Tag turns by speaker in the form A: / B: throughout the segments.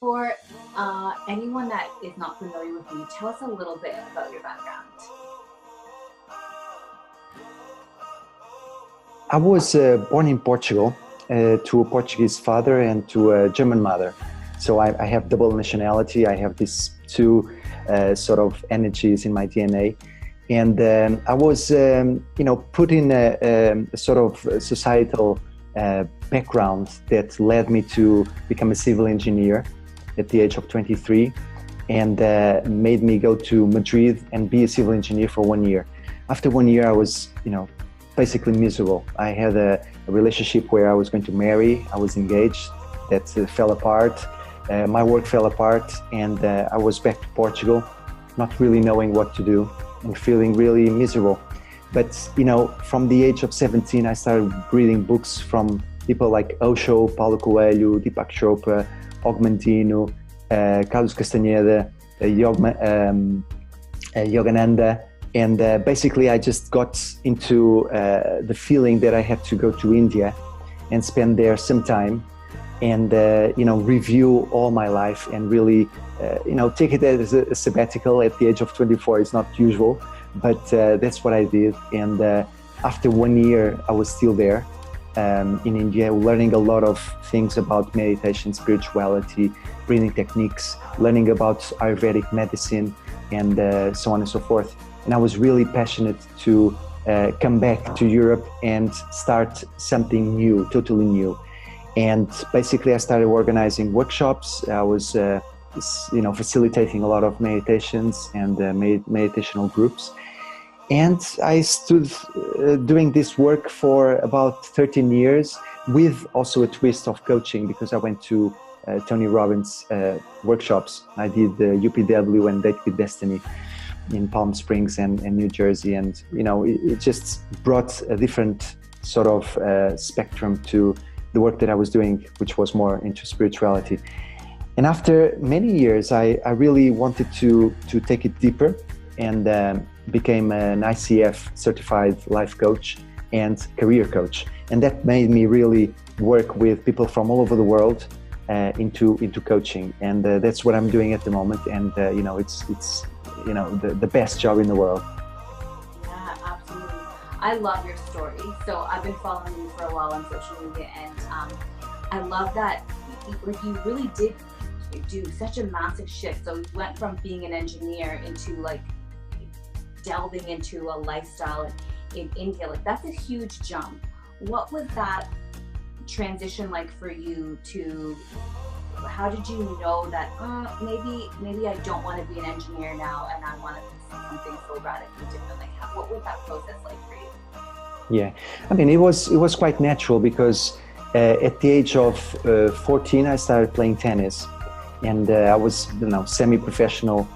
A: For anyone that is not familiar with you, tell us a little bit about your background.
B: I was born in Portugal to a Portuguese father and to a German mother. So I have double nationality. I have these two sort of energies in my DNA. And I was, put in a sort of societal background that led me to become a civil engineer at the age of 23 and made me go to Madrid and be a civil engineer for 1 year. After 1 year, I was, basically miserable. I had a relationship where I was going to marry. I was engaged. That fell apart. My work fell apart, and I was back to Portugal, not really knowing what to do and feeling really miserable. But from the age of 17, I started reading books from people like Osho, Paulo Coelho, Deepak Chopra, Augmentino, Carlos Castaneda, Yogananda. And basically, I just got into the feeling that I had to go to India and spend there some time and, review all my life and really, take it as a sabbatical at the age of 24. It's not usual, but that's what I did. And after 1 year, I was still there in India, learning a lot of things about meditation, spirituality, breathing techniques, learning about Ayurvedic medicine, and so on and so forth. And I was really passionate to come back to Europe and start something new, totally new. And basically, I started organizing workshops. I was, facilitating a lot of meditations and meditational groups. And I stood doing this work for about 13 years with also a twist of coaching, because I went to Tony Robbins workshops. I did the UPW and Date with Destiny in Palm Springs and New Jersey. And, it just brought a different sort of spectrum to the work that I was doing, which was more into spirituality. And after many years, I really wanted to take it deeper and became an ICF certified life coach and career coach. And that made me really work with people from all over the world into coaching. And that's what I'm doing at the moment. And, it's the best job in the world.
A: Yeah, absolutely. I love your story. So I've been following you for a while on social media, and I love that you really did do such a massive shift. So you went from being an engineer into delving into a lifestyle in India. That's a huge jump. What was that transition like for you to? How did you know that maybe I don't want to be an engineer now and I want to do something so radically different? What was that process like for you?
B: Yeah, I mean, it was quite natural because at the age of 14, I started playing tennis, and I was semi-professional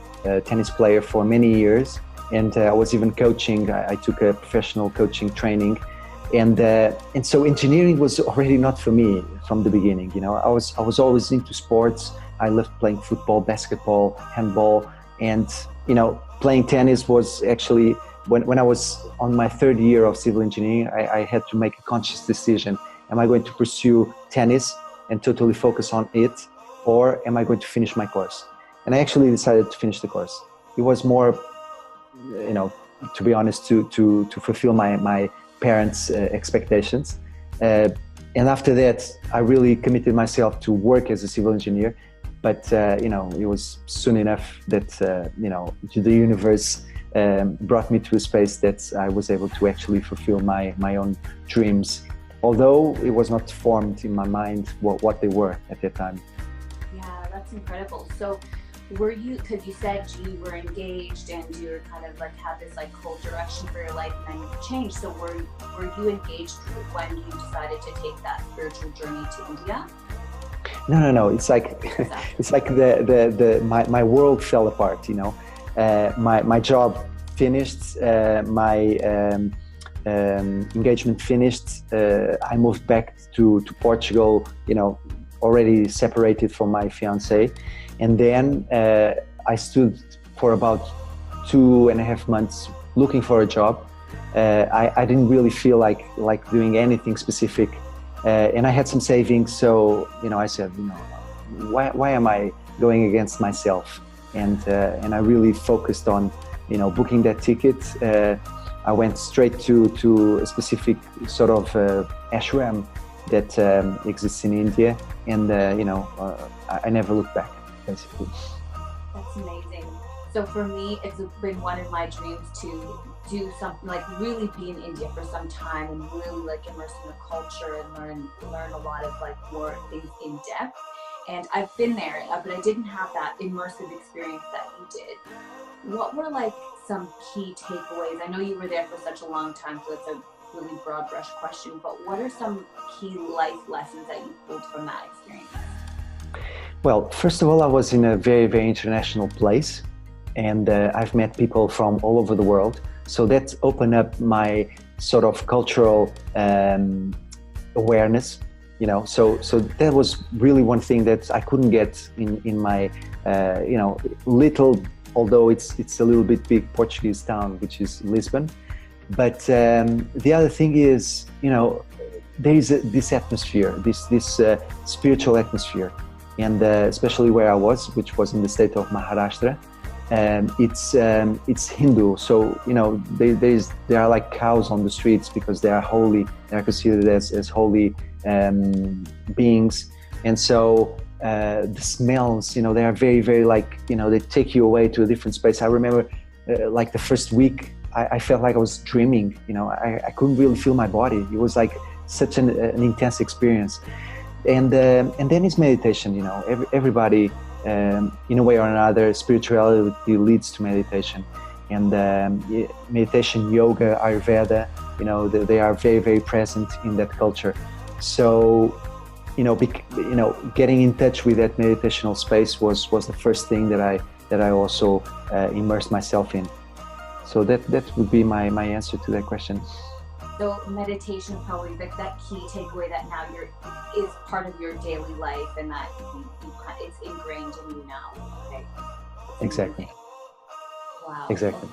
B: tennis player for many years, and I was even coaching. I took a professional coaching training. And so engineering was already not for me from the beginning. I was always into sports. I loved playing football, basketball, handball, and playing tennis was actually when I was on my third year of civil engineering. I had to make a conscious decision: am I going to pursue tennis and totally focus on it, or am I going to finish my course? And I actually decided to finish the course. It was more, to be honest, to fulfill my parents' expectations. And after that, I really committed myself to work as a civil engineer. But, it was soon enough that, the universe brought me to a space that I was able to actually fulfill my own dreams, although it was not formed in my mind what they were at that time.
A: Yeah, that's incredible. So were you, because you said you were engaged and you were kind of had this whole direction for your life, and then you changed. So were you engaged when you decided to take that spiritual journey to India?
B: No. It's my world fell apart. My job finished, my engagement finished. I moved back to Portugal, already separated from my fiancée. And then I stood for about 2.5 months looking for a job. I didn't really feel like doing anything specific. And I had some savings. So, I said, why am I going against myself? And I really focused on, booking that ticket. I went straight to a specific sort of ashram that exists in India, and I never looked back, basically.
A: That's amazing. So for me, it's been one of my dreams to do something like really be in India for some time and really like immerse in the culture and learn a lot of like more things in depth. And I've been there, but I didn't have that immersive experience that you did. What were like some key takeaways? I know you were there for such a long time, so it's a really broad brush question, but what are some key life lessons that you pulled from that experience?
B: Well, first of all, I was in a very, very international place, and I've met people from all over the world. So that opened up my sort of cultural awareness. So that was really one thing that I couldn't get in my little, although it's a little bit big Portuguese town, which is Lisbon. But the other thing is, there is this atmosphere, this spiritual atmosphere, and especially where I was, which was in the state of Maharashtra. It's Hindu, so there are like cows on the streets because they are holy. They are considered as holy beings, and so the smells, they are very, very like, they take you away to a different space. I remember like the first week, I felt like I was dreaming. I couldn't really feel my body. It was like such an intense experience. And then it's meditation. Everybody, in a way or another, spirituality leads to meditation, and meditation, yoga, Ayurveda, they are very, very present in that culture. So, getting in touch with that meditational space was the first thing that I also immersed myself in. So that would be my answer to that question.
A: So meditation is probably that key takeaway that now is part of your daily life, and that it's ingrained in you now. Okay.
B: Exactly.
A: Wow.
B: Exactly.